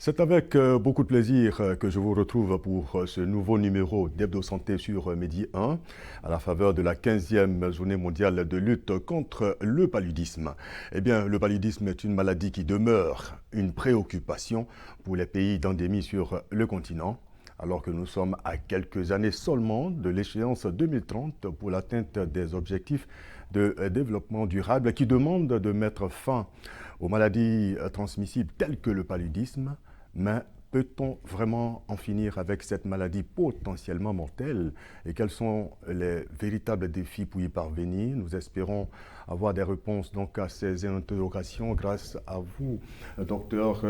C'est avec beaucoup de plaisir que je vous retrouve pour ce nouveau numéro d'Hebdo Santé sur Midi 1, à la faveur de la 15e journée mondiale de lutte contre le paludisme. Eh bien, le paludisme est une maladie qui demeure une préoccupation pour les pays d'endémie sur le continent, alors que nous sommes à quelques années seulement de l'échéance 2030 pour l'atteinte des objectifs de développement durable qui demandent de mettre fin aux maladies transmissibles telles que le paludisme. Mais peut-on vraiment en finir avec cette maladie potentiellement mortelle? Et quels sont les véritables défis pour y parvenir? Nous espérons avoir des réponses donc à ces interrogations grâce à vous, docteur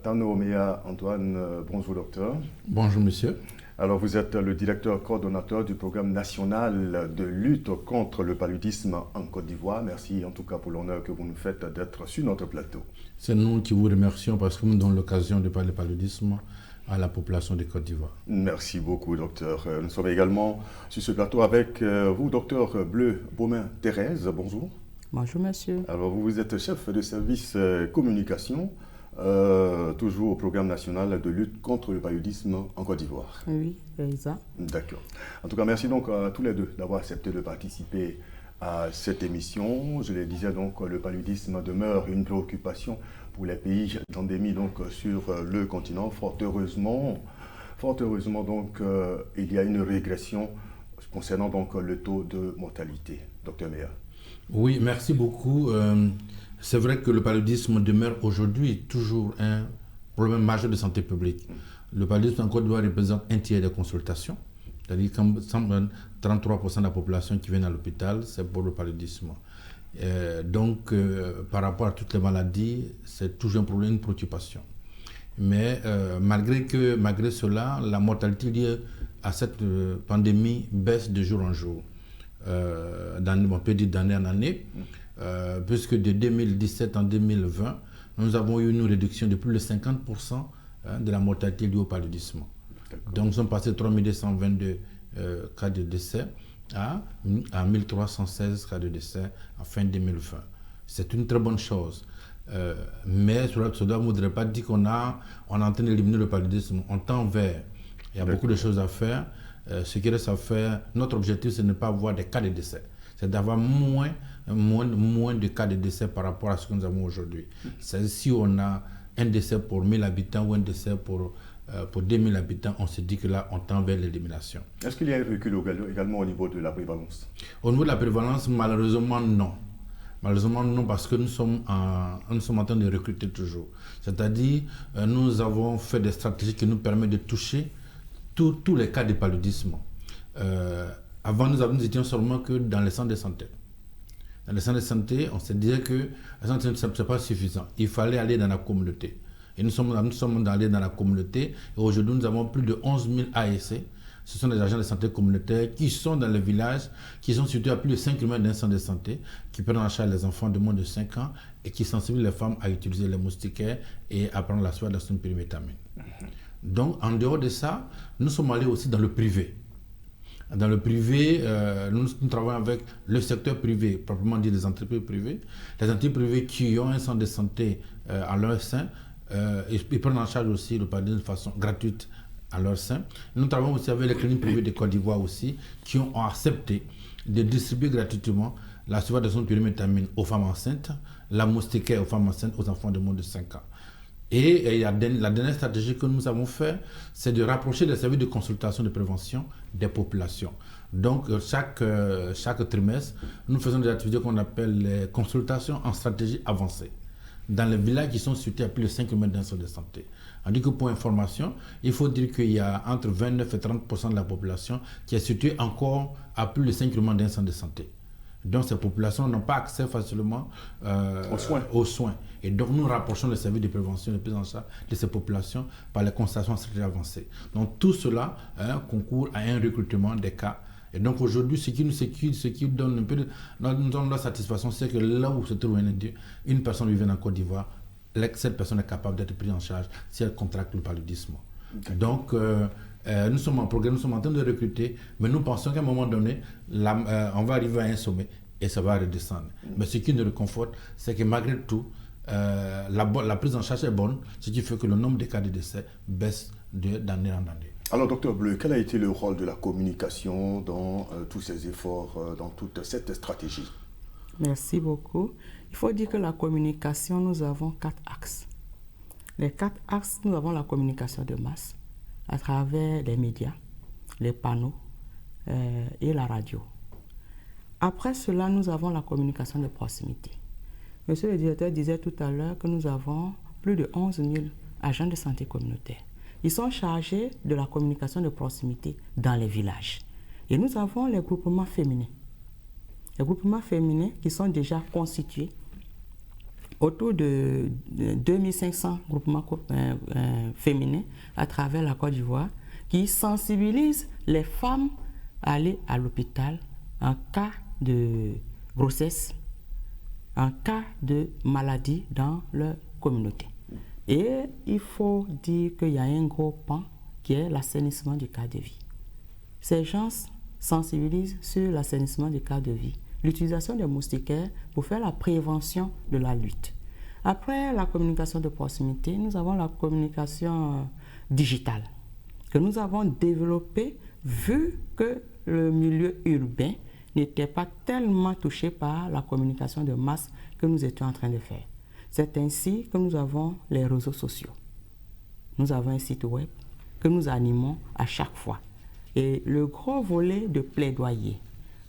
Tano-Omea Antoine. Bonjour docteur. Bonjour monsieur. Alors vous êtes le directeur coordonnateur du programme national de lutte contre le paludisme en Côte d'Ivoire. Merci en tout cas pour l'honneur que vous nous faites d'être sur notre plateau. C'est nous qui vous remercions parce que nous donnons l'occasion de parler paludisme à la population de Côte d'Ivoire. Merci beaucoup docteur. Nous sommes également sur ce plateau avec vous, docteur Bleu Beaumain Thérèse. Bonjour. Bonjour monsieur. Alors vous êtes chef de service communication. Toujours au programme national de lutte contre le paludisme en Côte d'Ivoire. Oui, c'est ça. D'accord. En tout cas, merci donc à tous les deux d'avoir accepté de participer à cette émission. Je le disais donc, le paludisme demeure une préoccupation pour les pays d'endémie donc sur le continent. Fort heureusement donc, il y a une régression concernant donc le taux de mortalité. Docteur Meya. Oui, merci beaucoup. C'est vrai que le paludisme demeure aujourd'hui toujours un problème majeur de santé publique. Le paludisme en Côte d'Ivoire représente un tiers des consultations, c'est-à-dire que 33% de la population qui vient à l'hôpital, c'est pour le paludisme. Donc, par rapport à toutes les maladies, c'est toujours un problème, une préoccupation. Mais malgré cela, la mortalité liée à cette pandémie baisse de jour en jour, on peut dire d'année en année. Puisque de 2017 en 2020, nous avons eu une réduction de plus de 50% de la mortalité liée au paludisme. Donc nous sommes passés de 3222 cas de décès à 1316 cas de décès en fin 2020. C'est une très bonne chose. Mais cela ne voudrait pas dire qu'on est en train d'éliminer le paludisme. On tend vers. Il y a beaucoup de choses à faire. Ce qui reste à faire, notre objectif, c'est de ne pas avoir des cas de décès. C'est d'avoir moins de cas de décès par rapport à ce que nous avons aujourd'hui. Si on a un décès pour 1000 habitants ou un décès pour 2000 habitants, on se dit que là, on tend vers l'élimination. Est-ce qu'il y a un recul également au niveau de la prévalence? Au niveau de la prévalence, malheureusement, non. Malheureusement, non, parce que nous sommes en train de recruter toujours. C'est-à-dire, nous avons fait des stratégies qui nous permettent de toucher tous les cas de paludisme. Avant, nous étions seulement que dans les centres de santé. Dans les centres de santé, on se disait que les centres de santé, ce n'est pas suffisant. Il fallait aller dans la communauté. Et nous sommes allés dans la communauté. Et aujourd'hui, nous avons plus de 11 000 ASC. Ce sont des agents de santé communautaires qui sont dans les villages, qui sont situés à plus de 5 km d'un centre de santé, qui prennent en charge les enfants de moins de 5 ans et qui sensibilisent les femmes à utiliser les moustiquaires et à prendre la soie dans une pyrimétamine. Donc, en dehors de ça, nous sommes allés aussi dans le privé. Dans le privé, nous travaillons avec le secteur privé, proprement dit les entreprises privées. Les entreprises privées qui ont un centre de santé à leur sein, ils prennent en charge aussi le paludisme de façon gratuite à leur sein. Nous travaillons aussi avec les cliniques privées de Côte d'Ivoire aussi, qui ont accepté de distribuer gratuitement la surveillance de pyrimétamine aux femmes enceintes, la moustiquaire aux femmes enceintes, aux enfants de moins de 5 ans. Et la dernière stratégie que nous avons fait, c'est de rapprocher les services de consultation de prévention des populations. Donc, chaque trimestre, nous faisons des activités qu'on appelle les consultations en stratégie avancée dans les villages qui sont situés à plus de 5 km d'un centre de santé. On dit que pour information, il faut dire qu'il y a entre 29 et 30% de la population qui est située encore à plus de 5 km d'un centre de santé. Donc ces populations n'ont pas accès facilement aux soins. Et donc nous rapprochons les services de prévention et de prise en charge de ces populations par les consultations en stratégie avancée. Donc tout cela concourt à un recrutement des cas. Et donc aujourd'hui, ce qui donne un peu nous donne la satisfaction, c'est que là où se trouve une personne vivant en Côte d'Ivoire, cette personne est capable d'être prise en charge si elle contracte le paludisme. Donc, nous sommes en progrès, nous sommes en train de recruter, mais nous pensons qu'à un moment donné, on va arriver à un sommet et ça va redescendre. Mais ce qui nous réconforte, c'est que malgré tout, la prise en charge est bonne, ce qui fait que le nombre de cas de décès baisse d'année en année. Alors, docteur Bleu, quel a été le rôle de la communication dans tous ces efforts, dans toute cette stratégie? Merci beaucoup. Il faut dire que la communication, nous avons 4 axes. Les 4 axes, nous avons la communication de masse à travers les médias, les panneaux et la radio. Après cela, nous avons la communication de proximité. Monsieur le directeur disait tout à l'heure que nous avons plus de 11 000 agents de santé communautaire. Ils sont chargés de la communication de proximité dans les villages. Et nous avons les groupements féminins. Les groupements féminins qui sont déjà constitués autour de 2500 groupements féminins à travers la Côte d'Ivoire qui sensibilisent les femmes à aller à l'hôpital en cas de grossesse, en cas de maladie dans leur communauté. Et il faut dire qu'il y a un gros pan qui est l'assainissement du cadre de vie. Ces gens sensibilisent sur l'assainissement du cadre de vie, l'utilisation des moustiquaires pour faire la prévention de la lutte. Après la communication de proximité, nous avons la communication digitale que nous avons développée vu que le milieu urbain n'était pas tellement touché par la communication de masse que nous étions en train de faire. C'est ainsi que nous avons les réseaux sociaux. Nous avons un site web que nous animons à chaque fois. Et le gros volet de plaidoyer.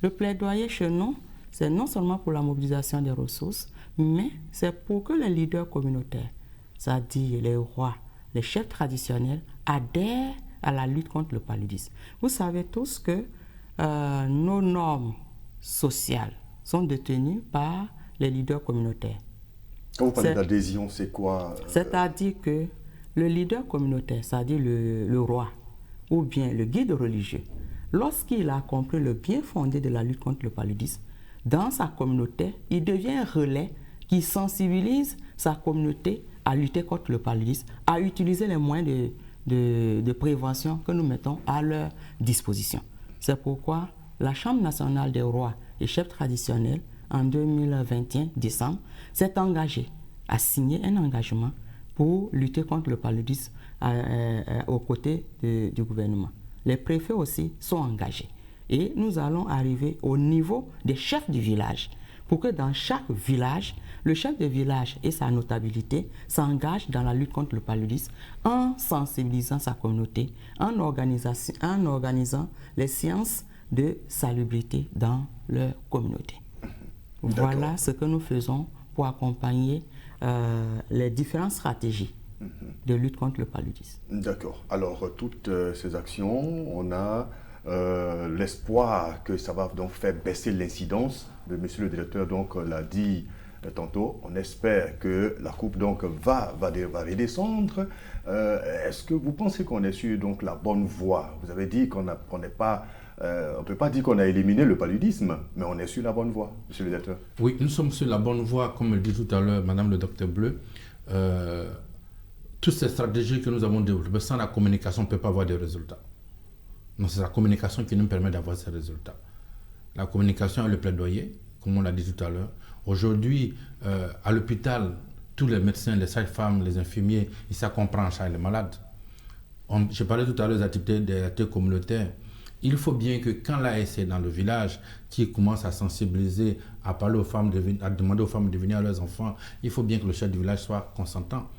Le plaidoyer chez nous, c'est non seulement pour la mobilisation des ressources, mais c'est pour que les leaders communautaires, c'est-à-dire les rois, les chefs traditionnels, adhèrent à la lutte contre le paludisme. Vous savez tous que nos normes sociales sont détenues par les leaders communautaires. Quand vous parlez d'adhésion, c'est quoi C'est-à-dire que le leader communautaire, c'est-à-dire le roi ou bien le guide religieux, lorsqu'il a compris le bien fondé de la lutte contre le paludisme, dans sa communauté, il devient un relais qui sensibilise sa communauté à lutter contre le paludisme, à utiliser les moyens de prévention que nous mettons à leur disposition. C'est pourquoi la Chambre nationale des rois et chefs traditionnels, en 2021, décembre, s'est engagée à signer un engagement pour lutter contre le paludisme aux côtés du gouvernement. Les préfets aussi sont engagés. Et nous allons arriver au niveau des chefs du village pour que dans chaque village, le chef de village et sa notabilité s'engagent dans la lutte contre le paludisme en sensibilisant sa communauté, en organisant les séances de salubrité dans leur communauté. Voilà ce que nous faisons pour accompagner les différentes stratégies de lutte contre le paludisme. D'accord. Alors, toutes ces actions, on a l'espoir que ça va donc faire baisser l'incidence. Monsieur le directeur donc l'a dit tantôt. On espère que la coupe donc va redescendre. Est-ce que vous pensez qu'on est sur donc la bonne voie? Vous avez dit qu'on n'est pas, on ne peut pas dire qu'on a éliminé le paludisme, mais on est sur la bonne voie, monsieur le directeur. Oui, nous sommes sur la bonne voie, comme le dit tout à l'heure Madame le docteur Bleu. Toutes ces stratégies que nous avons développées, sans la communication, on ne peut pas avoir de résultats. Donc c'est la communication qui nous permet d'avoir ces résultats. La communication et le plaidoyer, comme on l'a dit tout à l'heure. Aujourd'hui, à l'hôpital, tous les médecins, les sages-femmes, les infirmiers, ils s'accompagnent en charge les malades. Je parlais tout à l'heure des activités communautaires. Il faut bien que quand l'ASC est dans le village, qui commence à sensibiliser, à parler aux femmes, à demander aux femmes de venir à leurs enfants, il faut bien que le chef du village soit consentant.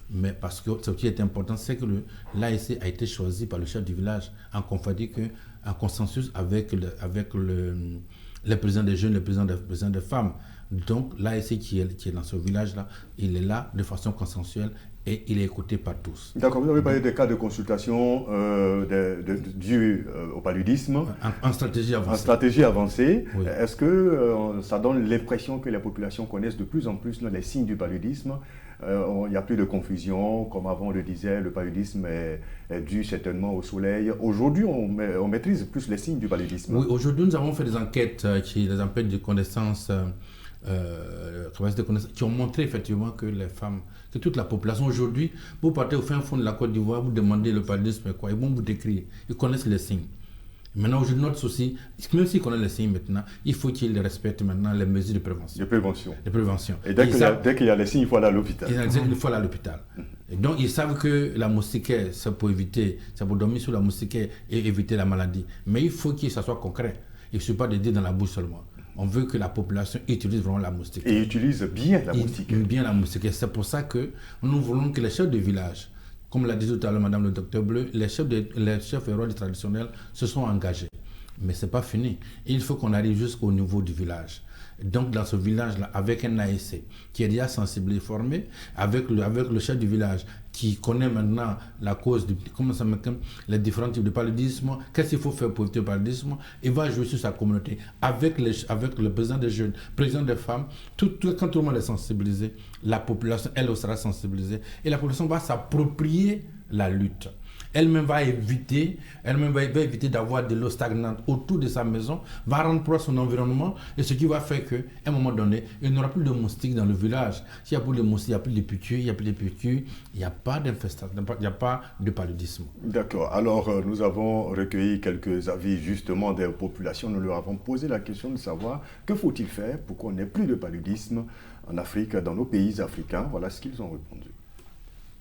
Mais parce que ce qui est important, c'est que l'ASC a été choisi par le chef du village en consensus avec les présidents des jeunes, les présidents des femmes. Donc l'ASC qui est dans ce village-là, il est là de façon consensuelle et il est écouté par tous. D'accord, vous avez parlé des cas de consultation dû au paludisme. En stratégie avancée. En stratégie avancée. Oui. Est-ce que ça donne l'impression que les populations connaissent de plus en plus les signes du paludisme? Il n'y a plus de confusion, comme avant on le disait, le paludisme est dû certainement au soleil. Aujourd'hui, on maîtrise plus les signes du paludisme. Oui, aujourd'hui nous avons fait des enquêtes de connaissance qui ont montré effectivement que les femmes, que toute la population aujourd'hui, vous partez au fin fond de la Côte d'Ivoire, vous demandez le paludisme quoi, ils vont vous décrire, ils connaissent les signes. Maintenant, aujourd'hui, notre souci, même s'ils connaissent les signes maintenant, il faut qu'ils respectent maintenant les mesures de prévention. De prévention. Et dès qu'il y a les signes, il faut aller à l'hôpital. Il faut aller à l'hôpital. Et donc, ils savent que la moustiquaire, c'est pour éviter, c'est pour dormir sur la moustiquaire et éviter la maladie. Mais il faut que ça soit concret. Il ne suffit pas de dire dans la bouche seulement. On veut que la population utilise vraiment la moustiquaire. Et utilise bien la moustiquaire. Bien la moustiquaire. C'est pour ça que nous voulons que les chefs de village, comme l'a dit tout à l'heure Madame le Docteur Bleu, les chefs héros traditionnels se sont engagés. Mais ce n'est pas fini. Il faut qu'on arrive jusqu'au niveau du village. Donc dans ce village-là, avec un ASC qui est déjà sensibilisé, formé, avec le chef du village qui connaît maintenant la cause, les différents types de paludisme, qu'est-ce qu'il faut faire pour éviter le paludisme, il va jouer sur sa communauté, avec le président des jeunes, président des femmes, quand tout le monde est sensibilisé, la population, elle sera sensibilisée, et la population va s'approprier la lutte. Elle-même va éviter d'avoir de l'eau stagnante autour de sa maison, va rendre propre son environnement, et ce qui va faire qu'à un moment donné, il n'y aura plus de moustiques dans le village. S'il n'y a plus de moustiques, il n'y a plus de piqûres, il n'y a pas d'infestation, il n'y a pas de paludisme. D'accord. Alors, nous avons recueilli quelques avis justement des populations. Nous leur avons posé la question de savoir que faut-il faire pour qu'on n'ait plus de paludisme en Afrique, dans nos pays africains. Voilà ce qu'ils ont répondu.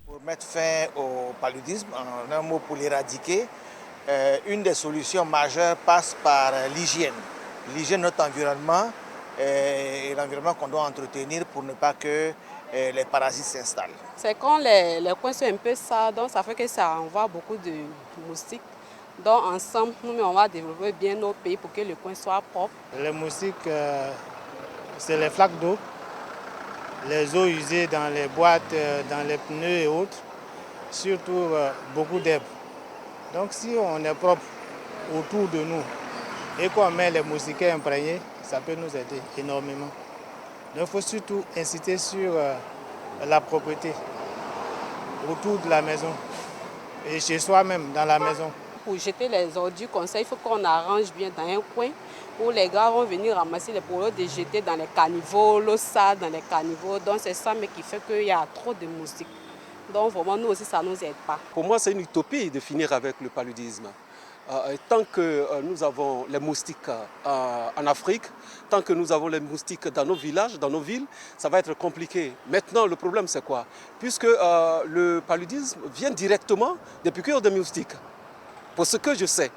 Pour mettre fin au paludisme, en un mot pour l'éradiquer, une des solutions majeures passe par l'hygiène. L'hygiène de notre environnement et l'environnement qu'on doit entretenir pour ne pas que les parasites s'installent. C'est quand les coins sont un peu sales, donc ça fait que ça envoie beaucoup de moustiques. Donc ensemble, nous on va développer bien nos pays pour que le coin soit propre. Les moustiques, c'est les flaques d'eau. Les eaux usées dans les boîtes, dans les pneus et autres, surtout beaucoup d'herbes. Donc si on est propre autour de nous et qu'on met les moustiquaires imprégnés, ça peut nous aider énormément. Donc il faut surtout inciter sur la propreté autour de la maison et chez soi-même, dans la maison. Pour jeter les ordures comme ça, il faut qu'on arrange bien dans un coin où les gars vont venir ramasser les poubelles de jeter dans les caniveaux, l'eau sale dans les caniveaux. Donc c'est ça mais qui fait qu'il y a trop de moustiques. Donc vraiment nous aussi ça ne nous aide pas. Pour moi c'est une utopie de finir avec le paludisme. Tant que nous avons les moustiques en Afrique, tant que nous avons les moustiques dans nos villages, dans nos villes, ça va être compliqué. Maintenant le problème c'est quoi? Puisque le paludisme vient directement des piqûres de moustiques. Pour ce que je sais.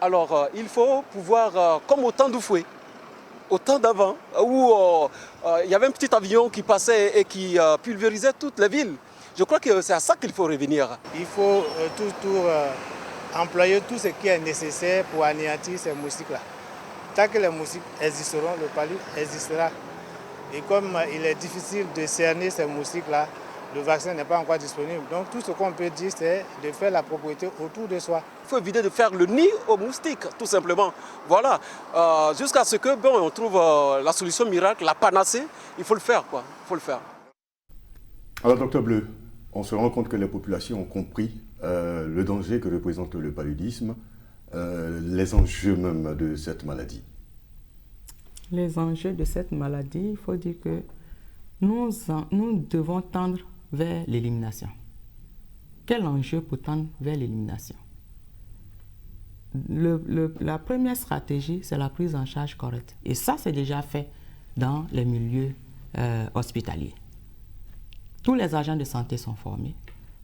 Alors, il faut pouvoir, comme au temps d'Oufoué, au temps d'avant, où il y avait un petit avion qui passait et qui pulvérisait toutes les villes. Je crois que c'est à ça qu'il faut revenir. Il faut toujours employer tout ce qui est nécessaire pour anéantir ces moustiques-là. Tant que les moustiques existeront, le paludisme existera. Et comme il est difficile de cerner ces moustiques-là, le vaccin n'est pas encore disponible. Donc tout ce qu'on peut dire, c'est de faire la propreté autour de soi. Il faut éviter de faire le nid aux moustiques, tout simplement. Voilà. Jusqu'à ce que on trouve la solution miracle, la panacée, il faut le faire, quoi. Il faut le faire. Alors, Docteur Bleu, on se rend compte que les populations ont compris le danger que représente le paludisme, les enjeux même de cette maladie. Les enjeux de cette maladie, il faut dire que nous devons tendre vers l'élimination. Quel enjeu pour tendre vers l'élimination? La première stratégie, c'est la prise en charge correcte. Et ça, c'est déjà fait dans les milieux hospitaliers. Tous les agents de santé sont formés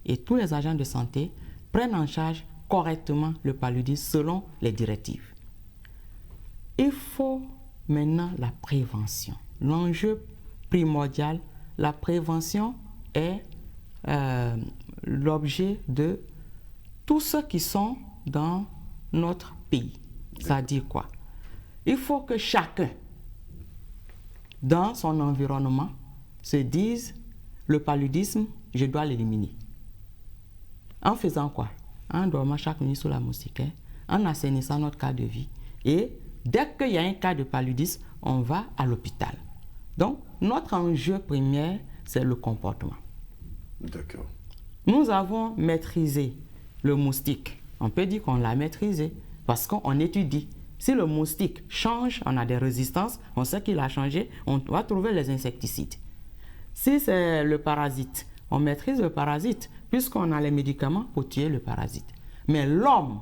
et tous les agents de santé prennent en charge correctement le paludisme selon les directives. Il faut maintenant la prévention. L'enjeu primordial, la prévention est l'objet de tous ceux qui sont dans notre pays. Ça dit quoi? Il faut que chacun, dans son environnement, se dise le paludisme, je dois l'éliminer. En faisant quoi? En dormant chaque nuit sous la moustiquaire, en assainissant notre cadre de vie. Et dès qu'il y a un cas de paludisme, on va à l'hôpital. Donc, notre enjeu primaire, c'est le comportement. D'accord. Nous avons maîtrisé le moustique. On peut dire qu'on l'a maîtrisé parce qu'on étudie Si le moustique change, on a des résistances, on sait qu'il a changé, on va trouver les insecticides. Si c'est le parasite, on maîtrise le parasite, puisqu'on a les médicaments pour tuer le parasite. Mais l'homme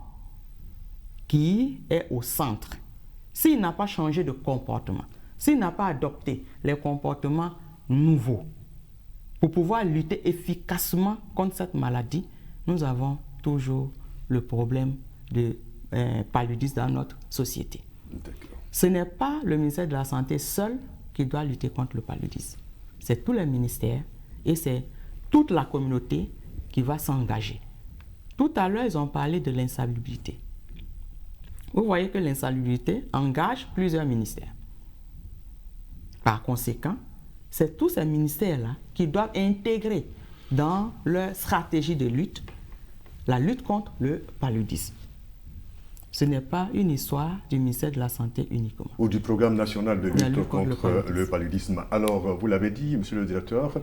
qui est au centre, s'il n'a pas changé de comportement, s'il n'a pas adopté les comportements nouveaux, pour pouvoir lutter efficacement contre cette maladie, nous avons toujours le problème de paludisme dans notre société. Ce n'est pas le ministère de la Santé seul qui doit lutter contre le paludisme. C'est tous les ministères et c'est toute la communauté qui va s'engager. Tout à l'heure, ils ont parlé de l'insalubrité. Vous voyez que l'insalubrité engage plusieurs ministères. Par conséquent, c'est tous ces ministères-là qui doivent intégrer dans leur stratégie de lutte la lutte contre le paludisme. Ce n'est pas une histoire du ministère de la Santé uniquement. Ou du programme national de lutte contre le paludisme. Alors, vous l'avez dit, monsieur le directeur,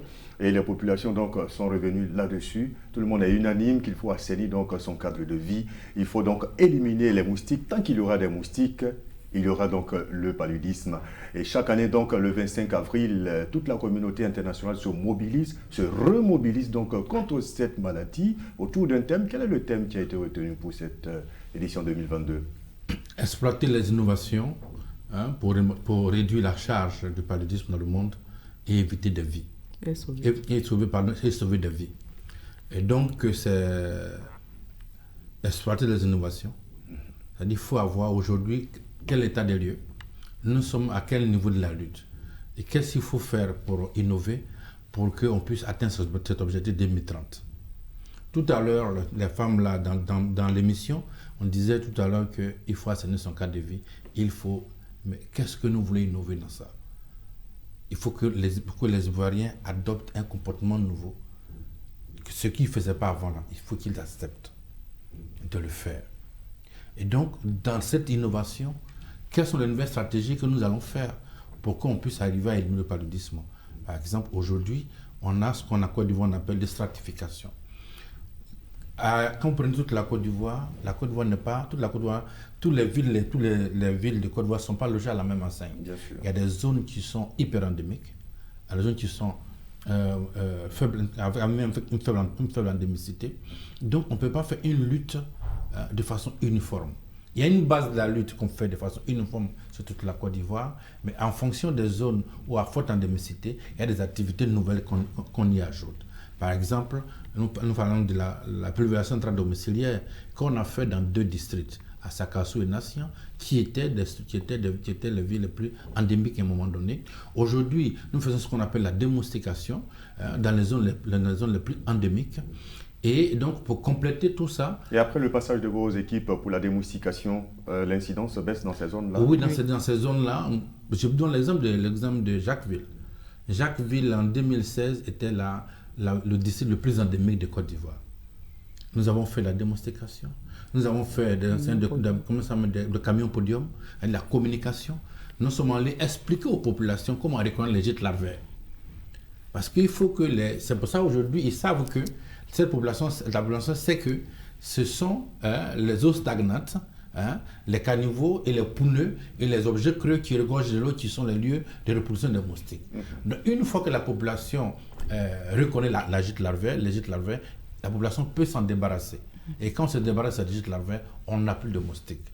et les populations donc sont revenues là-dessus. Tout le monde est unanime qu'il faut assainir donc son cadre de vie. Il faut donc éliminer les moustiques. Tant qu'il y aura des moustiques, il y aura donc le paludisme. Et chaque année, donc, le 25 avril, toute la communauté internationale se mobilise, se remobilise donc contre cette maladie autour d'un thème. Quel est le thème qui a été retenu pour cette édition 2022? Exploiter les innovations pour réduire la charge du paludisme dans le monde et éviter des vies. Et sauver des vies. Et donc, c'est exploiter les innovations. C'est-à-dire qu'il faut avoir aujourd'hui quel état des lieux, nous sommes à quel niveau de la lutte et qu'est-ce qu'il faut faire pour innover pour qu'on puisse atteindre cet objectif 2030. Tout à l'heure, les femmes là dans l'émission, on disait tout à l'heure qu'il faut assainir son cadre de vie, mais qu'est-ce que nous voulons innover dans ça? Il faut que les Ivoiriens adoptent un comportement nouveau, ce qu'ils ne faisaient pas avant là, il faut qu'ils acceptent de le faire. Et donc, dans cette innovation, quelles sont les nouvelles stratégies que nous allons faire pour qu'on puisse arriver à éliminer le paludisme? Par exemple, aujourd'hui, on a ce qu'on a Côte d'Ivoire, on appelle des stratifications. Quand on prend toute la Côte d'Ivoire n'est pas, toute la Côte d'Ivoire, toutes les villes de Côte d'Ivoire ne sont pas logées à la même enseigne. Il y a des zones qui sont hyper endémiques, il y a des zones qui sont faibles, avec une faible endémicité. Donc, on ne peut pas faire une lutte de façon uniforme. Il y a une base de la lutte qu'on fait de façon uniforme sur toute la Côte d'Ivoire, mais en fonction des zones où à forte endémicité, il y a des activités nouvelles qu'on y ajoute. Par exemple, nous parlons de la pulvérisation intradomiciliaire qu'on a fait dans 2 districts, à Sakassou et Nation, qui étaient les villes les plus endémiques à un moment donné. Aujourd'hui, nous faisons ce qu'on appelle la démoustication dans les zones les plus endémiques. Et donc, pour compléter tout ça... Et après le passage de vos équipes pour la démoustication, l'incidence baisse dans ces zones-là? Oui, dans ces zones-là. Je vous donne l'exemple de Jacquesville. Jacquesville, en 2016, était le district le plus endémique de Côte d'Ivoire. Nous avons fait la démoustication. Nous avons fait de camions podium, de la communication. Nous sommes allés expliquer aux populations comment reconnaître les gîtes larvaires. Parce qu'il faut que c'est pour ça aujourd'hui, ils savent que la population sait que ce sont les eaux stagnantes, les caniveaux et les pouneux et les objets creux qui regorgent de l'eau qui sont les lieux de reproduction des moustiques. Donc, une fois que la population reconnaît les gîtes larvaires, la population peut s'en débarrasser. Et quand on se débarrasse des gîtes larvaires, on n'a plus de moustiques.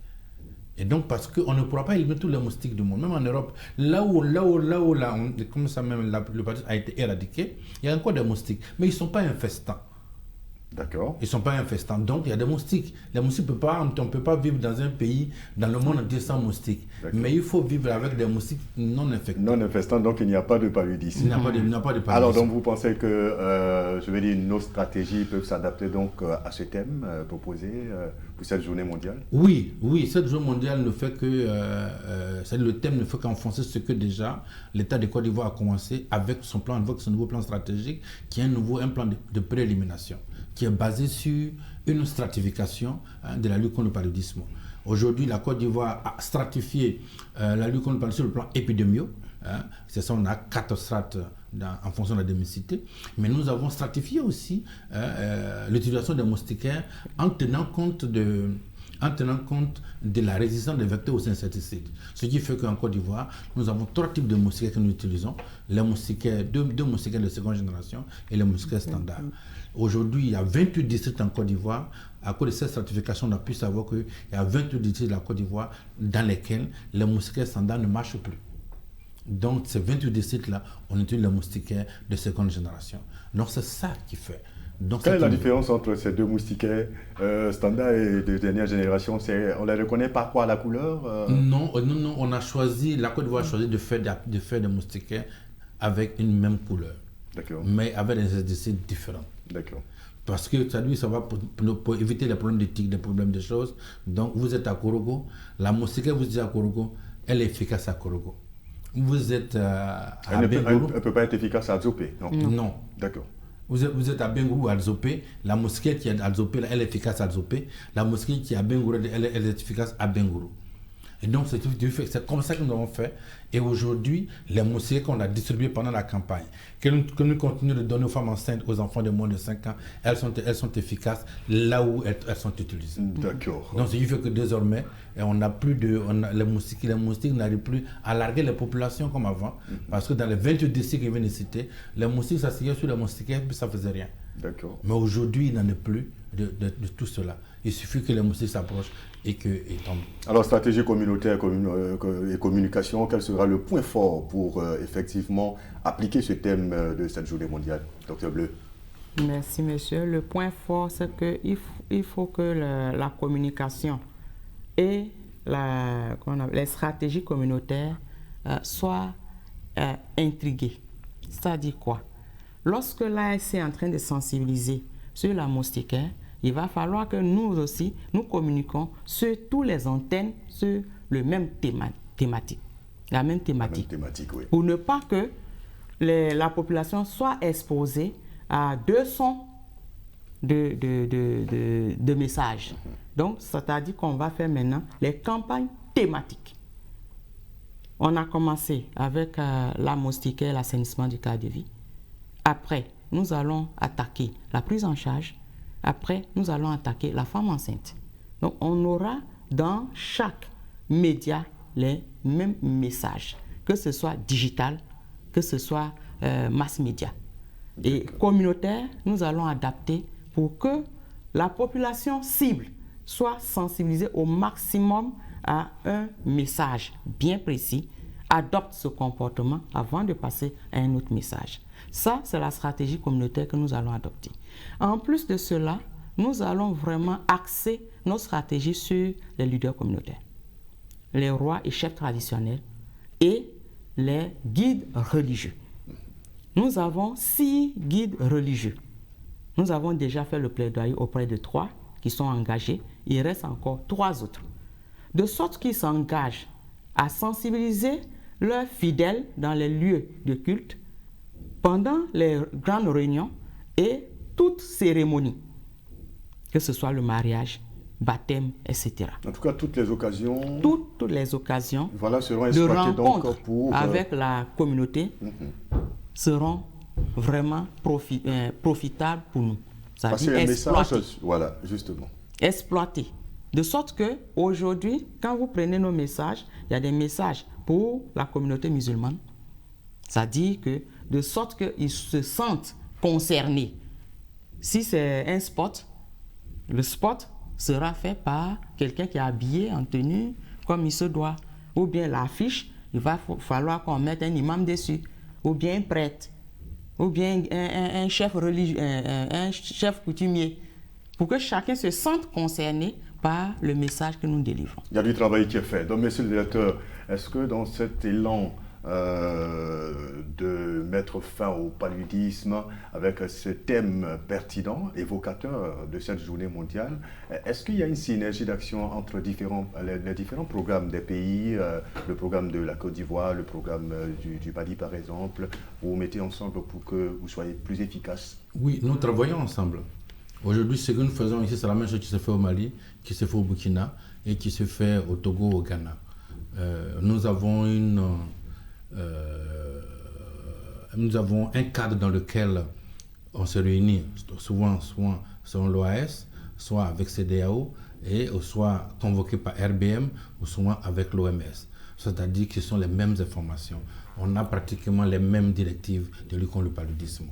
Et donc, parce qu'on ne pourra pas éliminer tous les moustiques du monde, même en Europe, là où le paludisme a été éradiqué, il y a encore des moustiques, mais ils ne sont pas infestants. D'accord. Ils ne sont pas infestants. Donc, il y a des moustiques. Les moustiques, on ne peut pas vivre dans un pays, dans le monde entier sans moustiques. Mais il faut vivre avec des moustiques non infectants. Non infestants, donc il n'y a pas de paludisme. Il n'y a pas de paludisme. Alors, donc, vous pensez que, nos stratégies peuvent s'adapter donc à ce thème proposé pour cette journée mondiale? Oui, cette journée mondiale ne fait que... le thème ne fait qu'enfoncer ce que déjà l'État de Côte d'Ivoire a commencé avec son nouveau plan stratégique, qui est un plan de préélimination, qui est basé sur une stratification de la lutte contre le paludisme. Aujourd'hui, la Côte d'Ivoire a stratifié la lutte contre le paludisme sur le plan épidémiologique. C'est ça, on a 4 strates en fonction de la démicité. Mais nous avons stratifié aussi l'utilisation des moustiquaires en tenant compte en tenant compte de la résistance des vecteurs aux insecticides. Ce qui fait qu'en Côte d'Ivoire, nous avons 3 types de moustiquaires que nous utilisons. Les moustiquaires, deux moustiquaires de seconde génération et les moustiquaires standards. Aujourd'hui, il y a 28 districts en Côte d'Ivoire. À cause de cette certification, on a pu savoir qu'il y a 28 districts de la Côte d'Ivoire dans lesquels les moustiquaires standards ne marchent plus. Donc, ces 28 districts-là, on utilise les moustiquaires de seconde génération. Donc, c'est ça qui fait. Donc, quelle est la différence entre ces 2 moustiquaires standards et de dernière génération? On les reconnaît par quoi, la couleur Non, on a choisi, la Côte d'Ivoire a choisi de faire des moustiquaires avec une même couleur. D'accord. Mais avec des insecticides différents. D'accord. Parce que ça va pour éviter les problèmes d'éthique, des problèmes de choses. Donc, vous êtes à Korogo, la moustiquaire vous dit à Korogo, elle est efficace à Korogo. Vous êtes à Bengourou. Elle ne peut pas être efficace à Adzopé, non? Non. D'accord. Vous êtes à Bengourou ou à Adzopé, la moustiquaire qui est à Adzopé, elle est efficace à Adzopé. La moustiquaire qui est à Bengourou, elle est efficace à Bengourou. Et donc, c'est comme ça que nous avons fait. Et aujourd'hui, les moustiquaires qu'on a distribués pendant la campagne, que nous continuons de donner aux femmes enceintes, aux enfants de moins de 5 ans, elles sont efficaces là où elles sont utilisées. D'accord. Donc, ce qui fait que désormais, on n'a plus les moustiques n'arrivent plus à larguer les populations comme avant. Parce que dans les 28 districts que je viens de citer, les moustiques s'asseyaient sur les moustiquaires, puis ça ne faisait rien. D'accord. Mais aujourd'hui, il n'en est plus de tout cela. Il suffit que les moustiques s'approchent et qu'ils tombent. Alors, stratégie communautaire et communication, quel sera le point fort pour effectivement appliquer ce thème de cette journée mondiale, Dr Bleu? Merci, monsieur. Le point fort, c'est qu'il faut que la communication et les stratégies communautaires soient intriguées. C'est-à-dire quoi? Lorsque l'ASC est en train de sensibiliser sur la moustiquaire, il va falloir que nous aussi, nous communiquons sur toutes les antennes sur le même thématique. La même thématique. Oui. Pour ne pas que la population soit exposée à 2 sons de messages. Donc, c'est-à-dire qu'on va faire maintenant les campagnes thématiques. On a commencé avec la moustiquaire, l'assainissement du cadre de vie. Après, nous allons attaquer la prise en charge. Après, nous allons attaquer la femme enceinte. Donc, on aura dans chaque média les mêmes messages, que ce soit digital, que ce soit mass média. Et communautaire, nous allons adapter pour que la population cible soit sensibilisée au maximum à un message bien précis, adopte ce comportement avant de passer à un autre message. Ça, c'est la stratégie communautaire que nous allons adopter. En plus de cela, nous allons vraiment axer nos stratégies sur les leaders communautaires, les rois et chefs traditionnels et les guides religieux. Nous avons 6 guides religieux. Nous avons déjà fait le plaidoyer auprès de 3 qui sont engagés. Il reste encore 3 autres. De sorte qu'ils s'engagent à sensibiliser leurs fidèles dans les lieux de culte pendant les grandes réunions et toutes cérémonies, que ce soit le mariage, baptême, etc. En tout cas, toutes les occasions. Toutes les occasions seront de exploitées rencontre donc pour avec la communauté seront vraiment profitables pour nous. Passer un message, voilà, justement. Exploiter. De sorte que aujourd'hui, quand vous prenez nos messages, il y a des messages pour la communauté musulmane. C'est-à-dire que de sorte qu'ils se sentent concernés. Si c'est un spot, le spot sera fait par quelqu'un qui est habillé en tenue comme il se doit. Ou bien l'affiche, il va falloir qu'on mette un imam dessus. Ou bien un prêtre. Ou bien un chef religieux, un chef coutumier. Pour que chacun se sente concerné par le message que nous délivrons. Il y a du travail qui est fait. Donc, monsieur le directeur, est-ce que dans cet élan de mettre fin au paludisme avec ce thème pertinent, évocateur de cette journée mondiale, est-ce qu'il y a une synergie d'action entre les différents programmes des pays, le programme de la Côte d'Ivoire, le programme du Mali par exemple, vous mettez ensemble pour que vous soyez plus efficace? Oui, nous travaillons ensemble. Aujourd'hui, ce que nous faisons ici, c'est la même chose qui se fait au Mali, qui se fait au Burkina et qui se fait au Togo, au Ghana. Nous avons un cadre dans lequel on se réunit, souvent selon l'OAS, soit avec CEDEAO, et soit convoqués par RBM ou soit avec l'OMS. C'est-à-dire que ce sont les mêmes informations. On a pratiquement les mêmes directives de lutte contre le paludisme.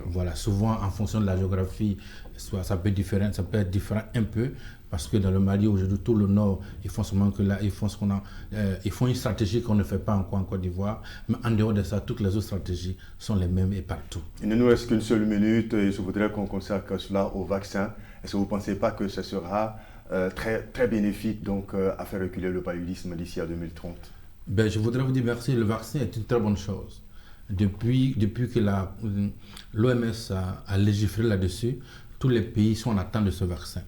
Voilà, souvent en fonction de la géographie, ça peut être différent un peu, parce que dans le Mali aujourd'hui, tout le nord, ils font seulement que là, ils font une stratégie qu'on ne fait pas encore en Côte d'Ivoire, mais en dehors de ça, toutes les autres stratégies sont les mêmes et partout. Il ne nous reste qu'une seule minute et je voudrais qu'on consacre cela au vaccin. Est-ce que vous ne pensez pas que ce sera très, très bénéfique donc, à faire reculer le paludisme d'ici à 2030? Je voudrais vous dire merci, le vaccin est une très bonne chose. Depuis que l'OMS a légiféré là-dessus, tous les pays sont en attente de ce vaccin.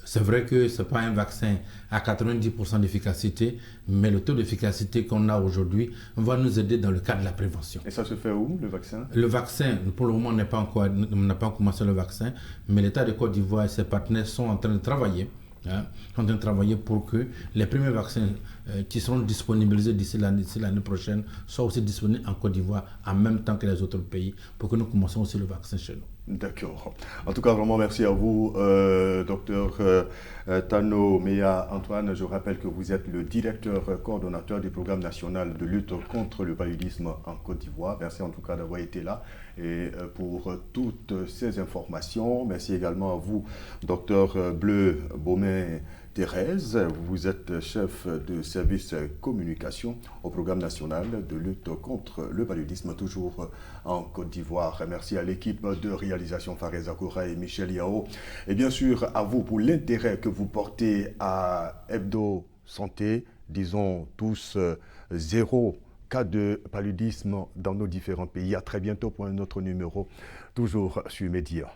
C'est vrai que ce n'est pas un vaccin à 90% d'efficacité, mais le taux d'efficacité qu'on a aujourd'hui va nous aider dans le cadre de la prévention. Et ça se fait où, le vaccin? Le vaccin, pour le moment, on n'a pas commencé le vaccin, mais l'État de Côte d'Ivoire et ses partenaires sont en train de travailler. Pour que les premiers vaccins qui seront disponibilisés d'ici l'année prochaine soient aussi disponibles en Côte d'Ivoire en même temps que les autres pays, pour que nous commencions aussi le vaccin chez nous. D'accord. En tout cas, vraiment merci à vous, docteur Tano Meya Antoine. Je rappelle que vous êtes le directeur coordonnateur du programme national de lutte contre le paludisme en Côte d'Ivoire. Merci en tout cas d'avoir été là et pour toutes ces informations. Merci également à vous, docteur Bleu Baumé Thérèse. Vous êtes chef de service communication au programme national de lutte contre le paludisme, toujours en Côte d'Ivoire. Merci à l'équipe de réalisation Fares Akoura et Michel Yao. Et bien sûr à vous pour l'intérêt que vous portez à Hebdo Santé. Disons tous zéro cas de paludisme dans nos différents pays. À très bientôt pour un autre numéro, toujours sur Média.